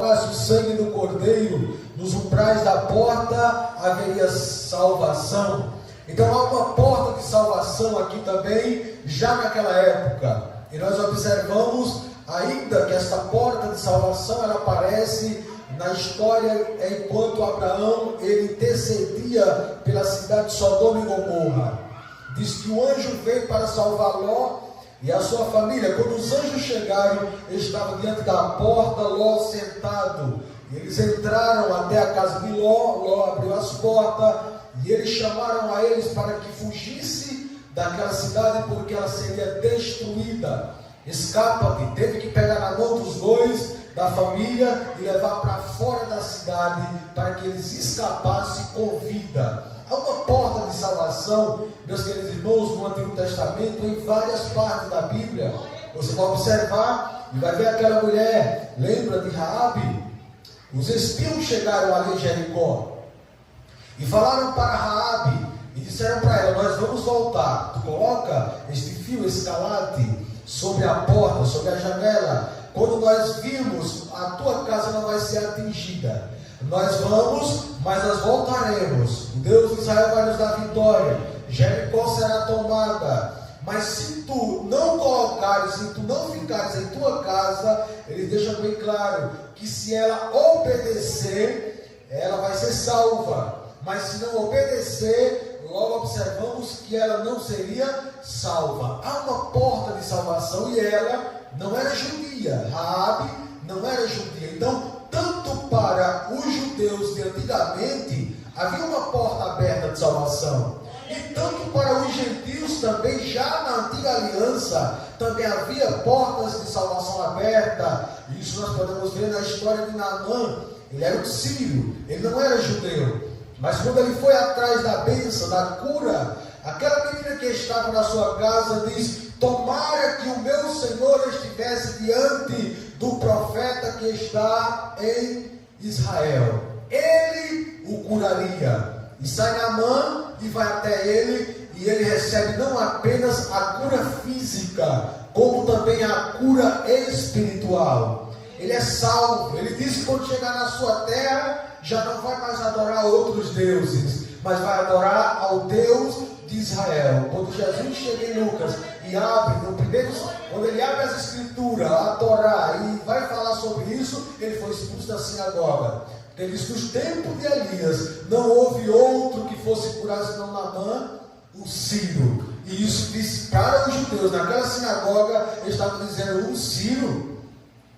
derramasse o sangue do cordeiro nos umbrais da porta, haveria salvação. Então há uma porta de salvação aqui também, já naquela época. E nós observamos ainda que esta porta de salvação, ela aparece na história enquanto Abraão, ele intercedia pela cidade de Sodoma e Gomorra. Diz que o anjo veio para salvar Ló e a sua família. Quando os anjos chegaram, ele estava diante da porta, Ló sentado. Eles entraram até a casa de Ló, Ló abriu as portas e eles chamaram a eles para que fugisse daquela cidade, porque ela seria destruída. Escapa-te, teve que pegar na mão dos dois da família e levar para fora da cidade, para que eles escapassem com vida. Há uma porta de salvação, meus queridos irmãos, no Antigo Testamento, em várias partes da Bíblia. Você vai observar e vai ver aquela mulher, lembra de Raabe? Os espiões chegaram ali em Jericó e falaram para Raabe e disseram para ela: nós vamos voltar, tu coloca este fio escalate sobre a porta, sobre a janela. Quando nós virmos, a tua casa não vai ser atingida. Nós vamos, mas nós voltaremos. O Deus de Israel vai nos dar vitória. Jericó será tomada. Mas se tu não colocares, se tu não ficares em tua casa, ele deixa bem claro que se ela obedecer, ela vai ser salva. Mas se não obedecer, logo observamos que ela não seria salva. Há uma porta de salvação e ela não era judia. Raabe não era judia. Então, tanto para os judeus de antigamente, havia uma porta aberta de salvação. E tanto para os gentios também, já na antiga aliança, também havia portas de salvação aberta. Isso nós podemos ver na história de Naamã. Ele era um sírio, ele não era judeu. Mas quando ele foi atrás da bênção, da cura, aquela menina que estava na sua casa diz: tomara que o meu Senhor estivesse diante do profeta que está em Israel. Ele o curaria. E sai Naamã e vai até ele, e ele recebe não apenas a cura física, como também a cura espiritual. Ele é salvo. Ele diz que quando chegar na sua terra, já não vai mais adorar outros deuses, mas vai adorar ao Deus de Israel. Quando Jesus chega em Lucas e abre, no primeiro, quando ele abre as escrituras, a Torá, e vai falar sobre isso, ele foi expulso da sinagoga. Ele diz que nos tempos de Elias não houve outro que fosse curado senão Naamã, o sírio. E isso diz para os judeus, naquela sinagoga, eles estavam dizendo: um sírio,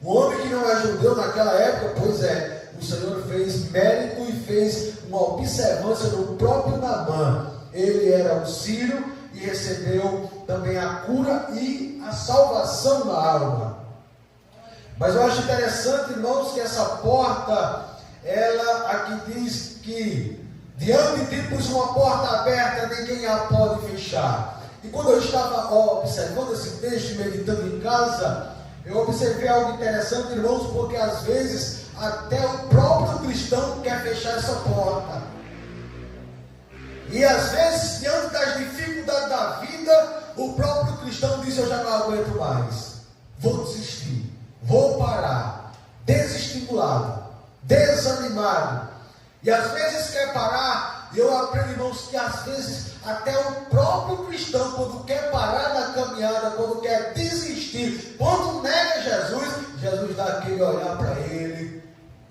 o homem que não é judeu naquela época. Pois é, o Senhor fez mérito e fez uma observância no próprio Naamã. Ele era um sírio e recebeu também a cura e a salvação da alma. Mas eu acho interessante, irmãos, que essa porta, ela aqui diz que diante de ti pus uma porta aberta, ninguém a pode fechar. E quando eu estava observando esse texto, meditando em casa, eu observei algo interessante, irmãos, porque às vezes até o próprio cristão quer fechar essa porta. E às vezes, diante das dificuldades da vida, o próprio cristão diz: eu já não aguento mais, vou desistir, vou parar, desestimulado, desanimado. E às vezes quer parar. E eu aprendo, irmãos, que às vezes até o próprio cristão, quando quer parar na caminhada, quando quer desistir, quando nega Jesus, Jesus dá aquele olhar para ele.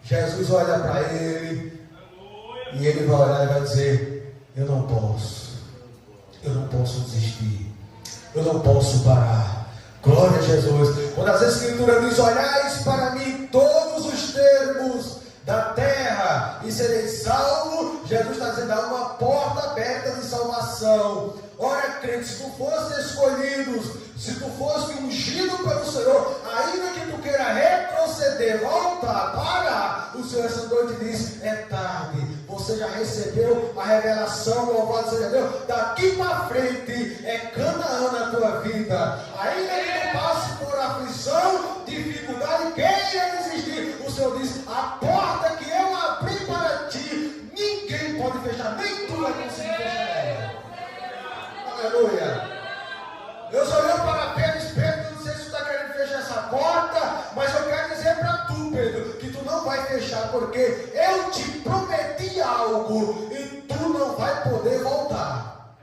Jesus olha para ele e ele vai olhar e vai dizer: eu não posso desistir, eu não posso parar. Glória a Jesus. Quando as escrituras diz: olhais para mim todos os termos da terra e sereis salvos, Jesus está dizendo: há uma porta aberta de salvação. Ora, crente, se tu fosse escolhido, se tu fosse ungido pelo Senhor, ainda que tu queira retroceder, voltar, parar, o Senhor essa noite diz: é tarde, você já recebeu a revelação, louvado seja Deus, daqui para frente é Canaã na tua vida. Ainda que tu passe por aflição, dificuldade, queira desistir, o Senhor diz: a porta que eu abri para ti, ninguém pode fechar, nem tu vai conseguir fechar ela. Aleluia. Deus olhou para Pedro, não sei se tu está querendo fechar essa porta, mas eu quero dizer para tu, Pedro, que tu não vai fechar, porque eu te prometi algo e tu não vai poder voltar.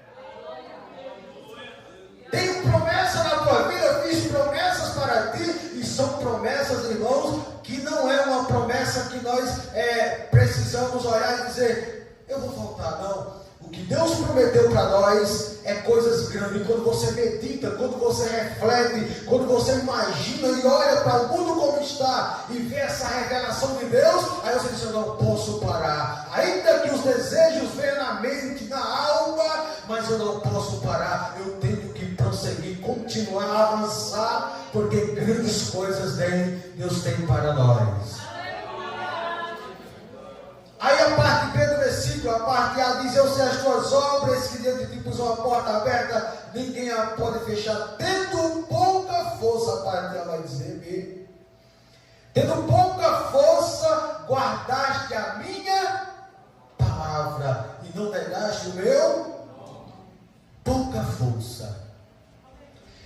Tenho promessa na tua vida, fiz promessas para ti, e são promessas, irmãos, que não é uma promessa que nós precisamos olhar e dizer, eu vou voltar, não. O que Deus prometeu para nós é coisas grandes. Quando você medita, quando você reflete, quando você imagina e olha para o mundo como está e vê essa revelação de Deus, aí você diz, eu não posso parar. Ainda que os desejos venham na mente, na alma, mas eu não posso parar. Eu tenho que prosseguir, continuar a avançar, porque grandes coisas Deus tem para nós. Aí a parte B do versículo, a parte A diz, eu sei as tuas obras, que diante de ti pus uma porta aberta, ninguém a pode fechar, tendo pouca força, a parte A vai dizer B, tendo pouca força, guardaste a minha palavra, e não negaste o meu, pouca força.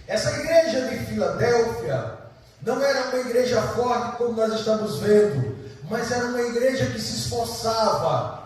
Essa igreja de Filadélfia, não era uma igreja forte como nós estamos vendo, mas era uma igreja que se esforçava.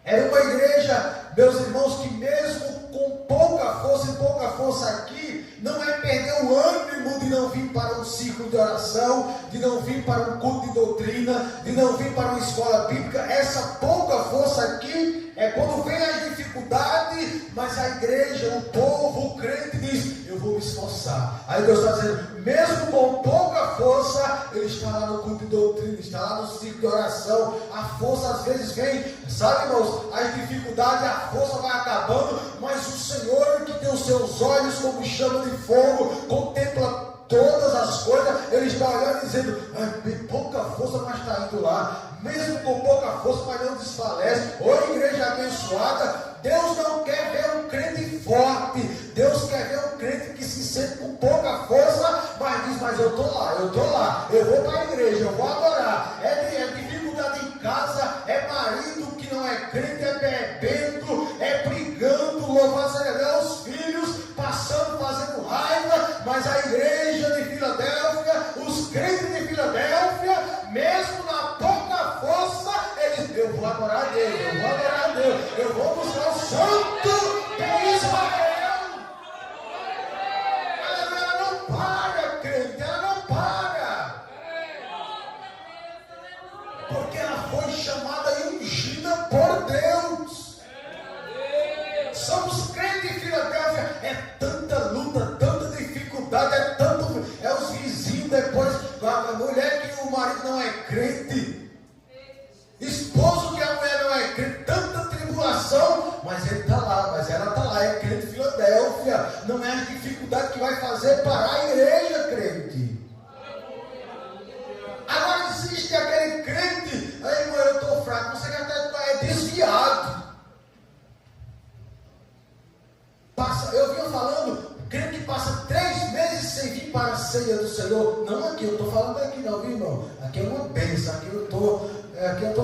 Era uma igreja, meus irmãos, que mesmo com pouca força, e pouca força aqui, não é perder o ânimo de não vir para um ciclo de oração, de não vir para um culto de doutrina, de não vir para uma escola bíblica. Essa pouca força aqui é quando vem as dificuldades, mas a igreja, o povo, o crente diz, eu vou me esforçar. Aí Deus está dizendo, mesmo com pouca força, ele está lá no culto de doutrina, está lá no ciclo de oração. A força às vezes vem, sabe, irmãos, as dificuldades, a força vai acabando, mas o Senhor, que tem os seus olhos como chama de fogo, contempla todas as coisas, ele está olhando e dizendo, tem pouca força, mas está indo lá. Mesmo com pouca força, mas não desfalece. Ô igreja abençoada, Deus não quer ver um crente forte. Deus quer ver um crente que se sente com pouca força, mas diz, mas eu estou lá, eu vou para a igreja, eu vou adorar. É dificuldade em casa, é marido que não é crente, é bebendo, é brigando, louvando a Deus, os filhos passando, fazendo raiva, mas a igreja de Filadélfia, os crentes de Filadélfia, mesmo na pouca força, eles, eu vou adorar a Deus, eu vou buscar o santo de Israel. Ela não para, crente, ela não para, porque ela foi chamada e ungida por Deus. Somos crentes de Filadélfia, é tanta luta, tanta dificuldade, é os vizinhos depois, a mulher que o marido não é crente, esposo que a mulher não é crente, tanta tribulação, mas ele está lá, mas ela está lá, é crente de Filadélfia. Não é a dificuldade que vai fazer parar a igreja, crente. Agora existe aquele crente, aí irmão, eu estou fraco, você até é desviado. Eu vinha falando, crente que passa 3 meses sem vir para a ceia do Senhor. Não aqui, eu estou falando aqui não, viu, irmão? Aqui é uma bênção, aqui eu estou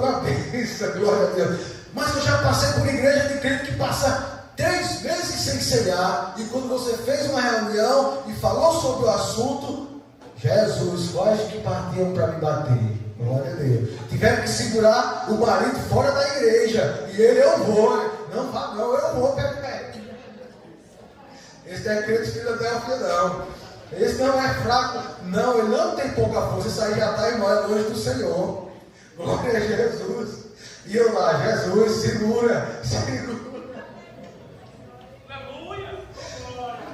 na bênção, glória a Deus. Mas eu já passei por igreja de crente que passa 3 meses sem ceiar, e quando você fez uma reunião e falou sobre o assunto, Jesus, quase que partiam para me bater. Glória a Deus. Tiveram que segurar o marido fora da igreja. E ele, eu vou. Não vá não, eu vou, pé. Esse não é crente de Filadélfia, não. Esse não é fraco. Não, ele não tem pouca força. Isso aí já está em nós, longe do Senhor. Glória a Jesus. E eu lá, Jesus, segura.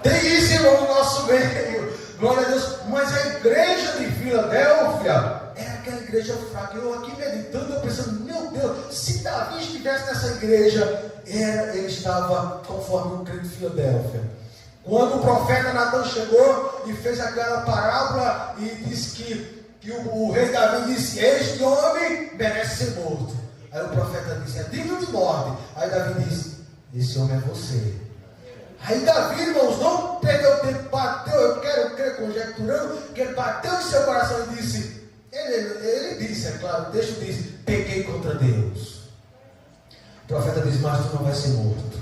Tem isso, irmão, no nosso meio. Glória a Deus. Mas a igreja de Filadélfia era aquela igreja fraca. Eu aqui meditando, eu pensando, meu Deus, se Davi estivesse nessa igreja, ele estava conforme o crente de Filadélfia. Quando o profeta Natan chegou e fez aquela parábola e disse que o rei Davi disse, este homem merece ser morto. Aí o profeta disse, é digno de morte. Aí Davi disse, esse homem é você. Aí Davi, irmãos, não perdeu tempo, bateu, eu quero crer, conjecturando, que ele bateu em seu coração e disse, ele disse, é claro, o texto diz, pequei contra Deus. O profeta diz, mas tu não vai ser morto.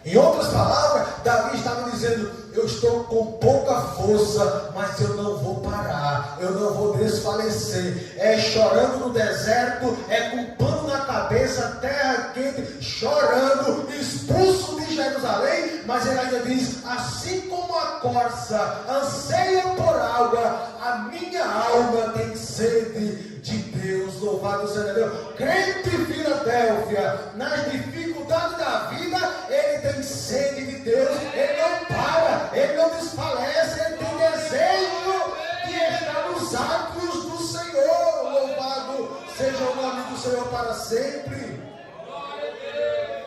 Em outras palavras, Davi estava dizendo: eu estou com pouca força, mas eu não vou parar, eu não vou desfalecer. É chorando no deserto, é com pano na cabeça, terra quente, chorando, expulso de Jerusalém. Mas ele ainda diz: assim como a corça anseia por água, a minha alma tem sede de Deus. Louvado seja Deus. Crente em Filadélfia, nas dificuldades da vida, ele tem sede de Deus, ele não para, ele não desfalece, ele tem desejo de estar nos átrios do Senhor. Louvado seja o nome do Senhor para sempre.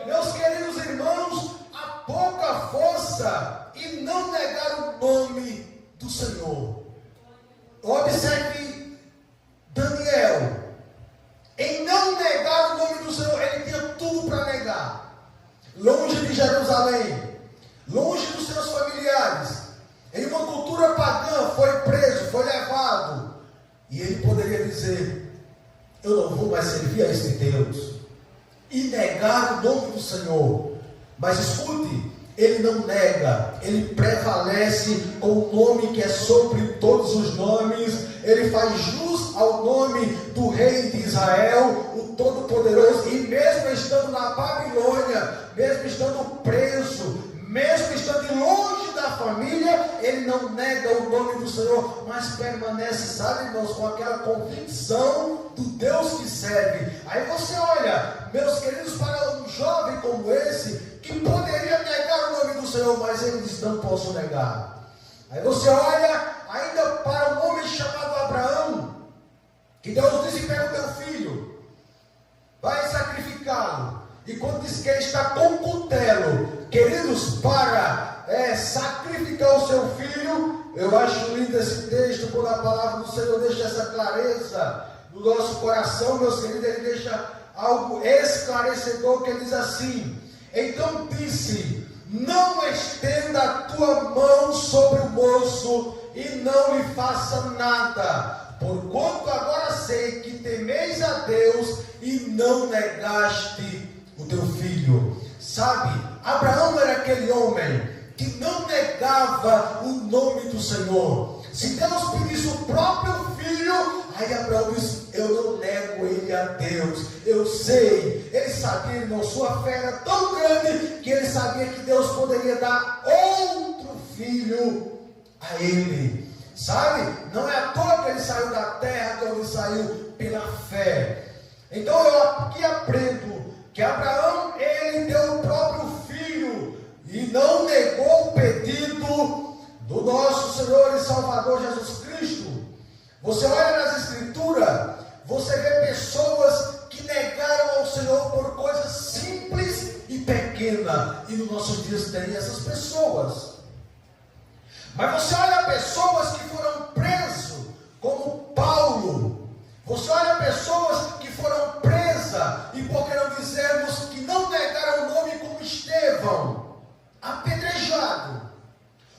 Meus queridos irmãos, há pouca força e não negar o nome do Senhor. Observe Daniel, em não negar o nome do Senhor, ele tinha tudo para negar. Longe de Jerusalém, longe dos seus familiares, em uma cultura pagã, foi preso, foi levado. E ele poderia dizer: eu não vou mais servir a este Deus, e negar o nome do Senhor. Mas escute, ele não nega, ele prevalece com o nome que é sobre todos os nomes. Ele faz jus ao nome do rei de Israel, o Todo-Poderoso. E mesmo estando na Babilônia, mesmo estando preso, mesmo estando longe da família, ele não nega o nome do Senhor, mas permanece, sabe, irmãos, com aquela convicção do Deus que serve. Aí você olha, meus queridos, para um jovem como esse, que poderia negar o nome do Senhor, mas ele diz: não posso negar. Aí você olha ainda para um homem chamado Abraão, que Deus disse: pega o teu filho, vai sacrificá-lo. E quando diz que ele está com cutelo, queridos, para sacrificar o seu filho, eu acho lindo esse texto, quando a palavra do Senhor deixa essa clareza no nosso coração, meus queridos. Ele deixa algo esclarecedor, que ele diz assim: então disse: não estenda a tua mão sobre o moço e não lhe faça nada, porquanto agora sei que temeis a Deus e não negaste o teu filho. Sabe, Abraão era aquele homem que não negava o nome do Senhor. Se Deus pedisse o próprio filho, aí Abraão disse: eu não nego ele a Deus. Eu sei, ele sabia, irmão, sua fé era tão grande que ele sabia que Deus poderia dar outro filho a ele. Sabe, não é à toa que ele saiu da terra, que ele saiu pela fé. Então eu aqui aprendo que Abraão, ele deu o próprio filho e não negou o pedido do nosso Senhor e Salvador Jesus Cristo. Você olha nas Escrituras, você vê pessoas que negaram ao Senhor por coisas simples e pequenas, e nos nossos dias tem essas pessoas. Mas você olha pessoas que foram presas, como Paulo. Você olha pessoas que foram presas, e por que não dizermos que não negaram o nome, como Estevão, apedrejado.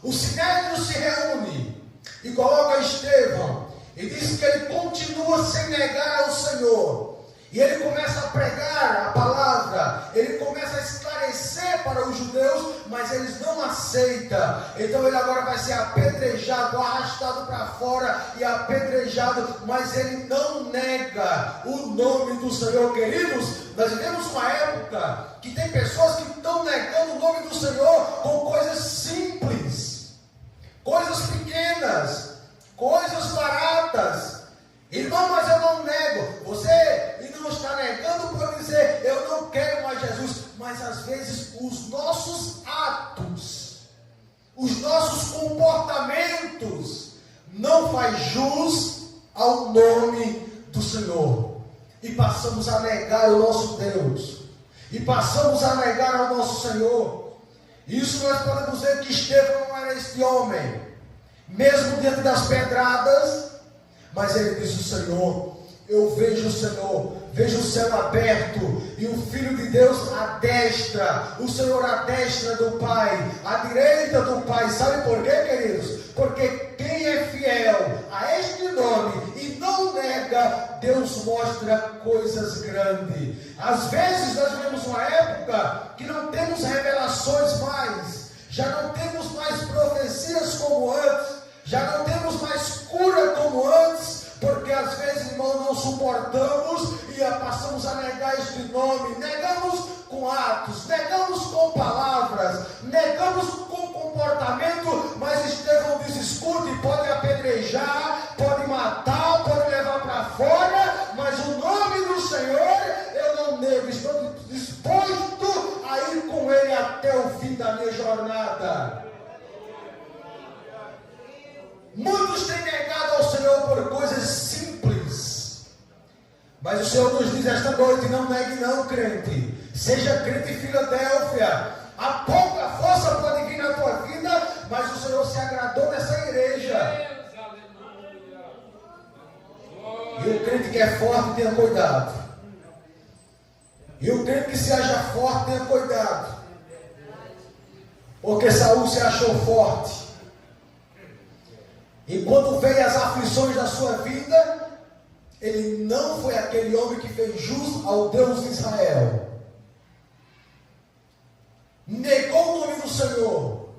O Sinédrio se reúne e coloca Estevão, e diz que ele continua sem negar ao Senhor. E ele começa a pregar a palavra, ele começa a esclarecer para os judeus, mas eles não aceitam. Então ele agora vai ser apedrejado, arrastado para fora e apedrejado, mas ele não nega o nome do Senhor. Queridos, nós vivemos uma época que tem pessoas que estão negando o nome do Senhor com coisas simples, coisas pequenas, coisas baratas. Irmão, mas eu não nego. Você não está negando por dizer: eu não quero mais Jesus. Mas às vezes os nossos atos, os nossos comportamentos não faz jus ao nome do Senhor. E passamos a negar o nosso Deus. E passamos a negar ao nosso Senhor. Isso nós podemos dizer que Estevão não era este homem. Mesmo diante das pedradas, mas ele diz: o Senhor, eu vejo o Senhor, vejo o céu aberto, e o Filho de Deus à destra, o Senhor à destra do Pai, à direita do Pai. Sabe por quê, queridos? Porque quem é fiel a este nome e não nega, Deus mostra coisas grandes. Às vezes nós vivemos uma época que não temos revelações mais, já não temos mais profecias como antes, já não temos mais cura como antes, porque às vezes, irmão, não suportamos e passamos a negar este nome. Negamos com atos, negamos com palavras, negamos com comportamento, mas Estevão diz: escute, pode apedrejar, pode matar, pode levar para fora, mas o nome do Senhor eu não nego, estou disposto a ir com Ele até o fim da minha jornada. Muitos têm negado ao Senhor por coisas simples, mas o Senhor nos diz esta noite: não negue não, crente. Seja crente em Filadélfia. Há pouca força pode vir na tua vida, mas o Senhor se agradou nessa igreja. E o crente que é forte, tenha cuidado. E o crente que se acha forte, tenha cuidado. Porque Saul se achou forte. E quando veio as aflições da sua vida, ele não foi aquele homem que fez jus ao Deus de Israel. Negou o nome do Senhor.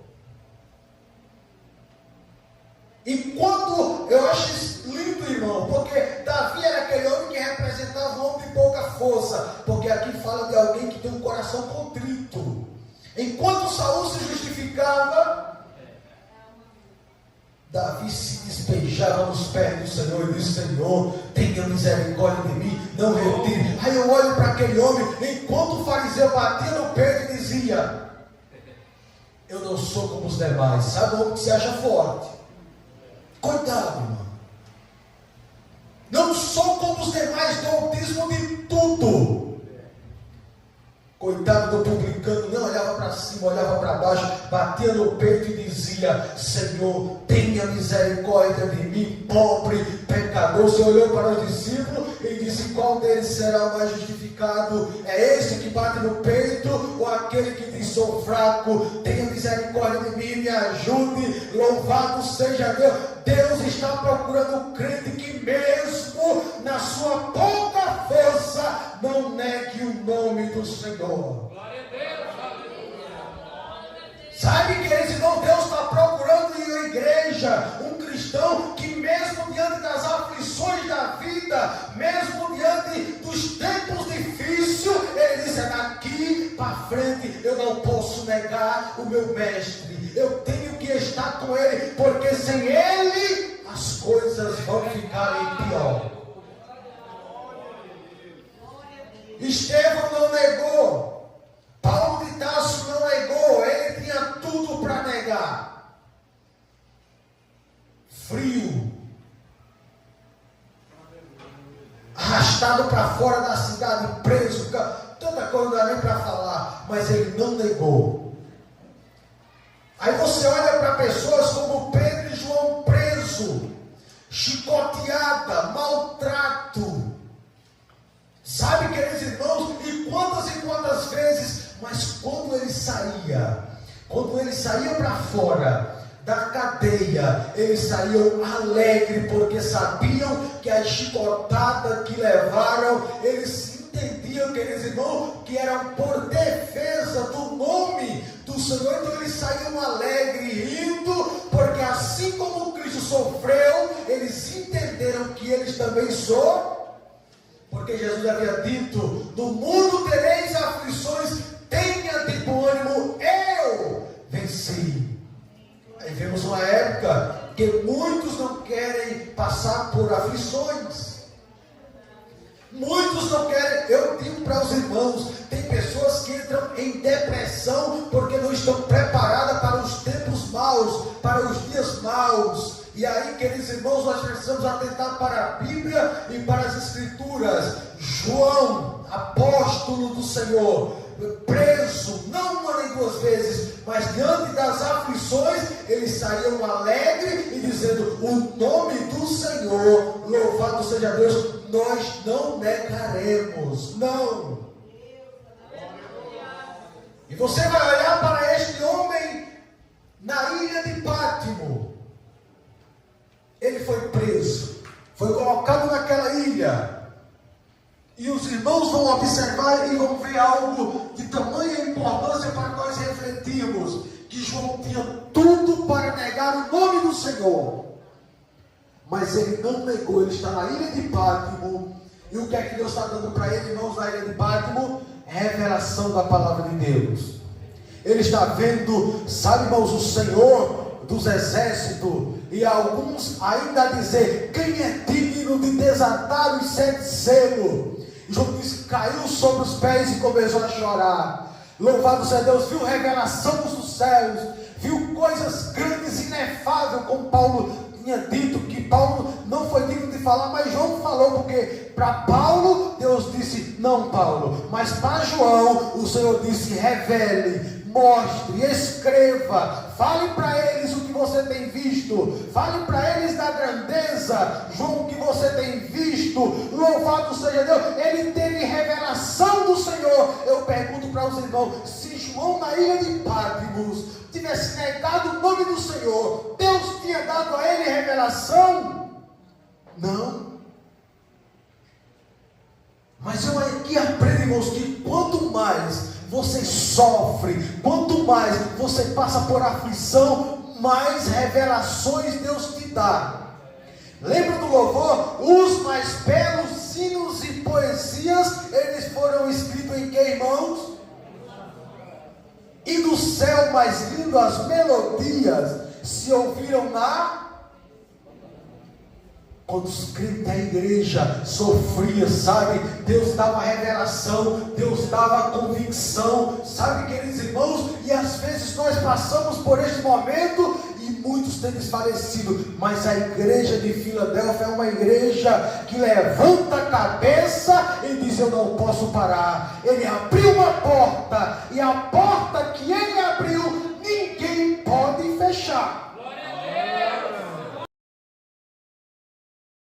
E quando, eu acho isso lindo, irmão, porque Davi era aquele homem que representava um homem de pouca força, porque aqui fala de alguém que tem um coração contrito. Enquanto Saul se justificava, Davi se despejava nos pés do Senhor e disse: Senhor, tenha misericórdia de mim, não retire. Aí eu olho para aquele homem, enquanto o fariseu batia no peito e dizia: eu não sou como os demais. Sabe o homem que se acha forte? Cuidado, irmão. Não sou como os demais, dou autismo de tudo. Coitado do publicano, não olhava para cima, olhava para baixo, batia no peito e dizia: Senhor, tenha misericórdia de mim, pobre pecador. Você olhou para os discípulos e disse: qual deles será o mais justificado? É esse que bate no peito ou aquele que diz: sou fraco, tenha misericórdia de mim, me ajude? Louvado seja Deus. Deus está procurando um crente que mesmo na sua pouca força não negue o nome do Senhor. Sabe, queridos irmãos, Deus está procurando em uma igreja um cristão que mesmo diante das aflições da vida, mesmo diante dos tempos difíceis, ele diz: é daqui para frente eu não posso negar o meu mestre. Eu tenho que estar com ele, porque sem ele as coisas vão ficar pior. Estevão não negou, Paulo de Tarso não negou, ele tinha tudo para negar. Frio, arrastado para fora da cidade, preso, tanta coisa não dá nem para falar, mas ele não negou. Aí você olha para pessoas como Pedro e João preso, chicoteada, maltrato. Sabe, queridos irmãos, e quantas vezes, mas quando ele saía para fora da cadeia, eles saíam alegres, porque sabiam que a chicotada que levaram, eles entendiam, queridos irmãos, que era por defesa do nome do Senhor. Então eles saíam alegres, rindo, porque assim como Cristo sofreu, eles entenderam que eles também sofreram. Porque Jesus havia dito: no mundo tereis aflições, tenha de bom ânimo, eu venci. Aí vemos uma época que muitos não querem passar por aflições. Muitos não querem. Eu digo para os irmãos, tem pessoas que entram em depressão porque não estão preparadas para os tempos maus, para os dias maus. E aí, queridos irmãos, nós precisamos atentar para a Bíblia e para as Escrituras. João, apóstolo do Senhor, preso, não uma nem duas vezes, mas diante das aflições, eles saíam alegres e dizendo: o nome do Senhor, louvado seja Deus, nós não negaremos, não. E você vai olhar para este homem na ilha de Pátimo. Ele foi preso, foi colocado naquela ilha. E os irmãos vão observar e vão ver algo de tamanha importância para nós refletirmos, que João tinha tudo para negar o nome do Senhor. Mas ele não negou, ele está na ilha de Pátimo. E o que é que Deus está dando para ele, irmãos, na ilha de Pátimo? Revelação da palavra de Deus. Ele está vendo, sabe, irmãos, o Senhor dos exércitos. E alguns ainda dizer, quem é digno de desatar os 7 selos? E João disse, caiu sobre os pés e começou a chorar. Louvado seja Deus, viu revelação dos céus, viu coisas grandes, inefáveis, como Paulo tinha dito, que Paulo não foi digno de falar, mas João falou, porque para Paulo, Deus disse, não Paulo, mas para João, o Senhor disse, revele, mostre, escreva, fale para eles o que você tem visto, fale para eles da grandeza, João, o que você tem visto, louvado seja Deus, ele teve revelação do Senhor. Eu pergunto para os irmãos, se João na ilha de Patmos tivesse negado o nome do Senhor, Deus tinha dado a ele revelação? Não. Mas eu aqui aprendo, irmãos, que quanto mais você sofre, quanto mais você passa por aflição, mais revelações Deus te dá. Lembra do louvor? Os mais belos hinos e poesias, eles foram escritos em que, irmãos? E do céu mais lindo as melodias se ouviram quando os crentes da igreja sofriam, sabe? Deus dava revelação, Deus dava convicção, sabe, queridos irmãos? E às vezes nós passamos por este momento e muitos têm desfalecido, mas a igreja de Filadélfia é uma igreja que levanta a cabeça e diz, eu não posso parar. Ele abriu uma porta, e a porta que ele abriu, ninguém pode fechar.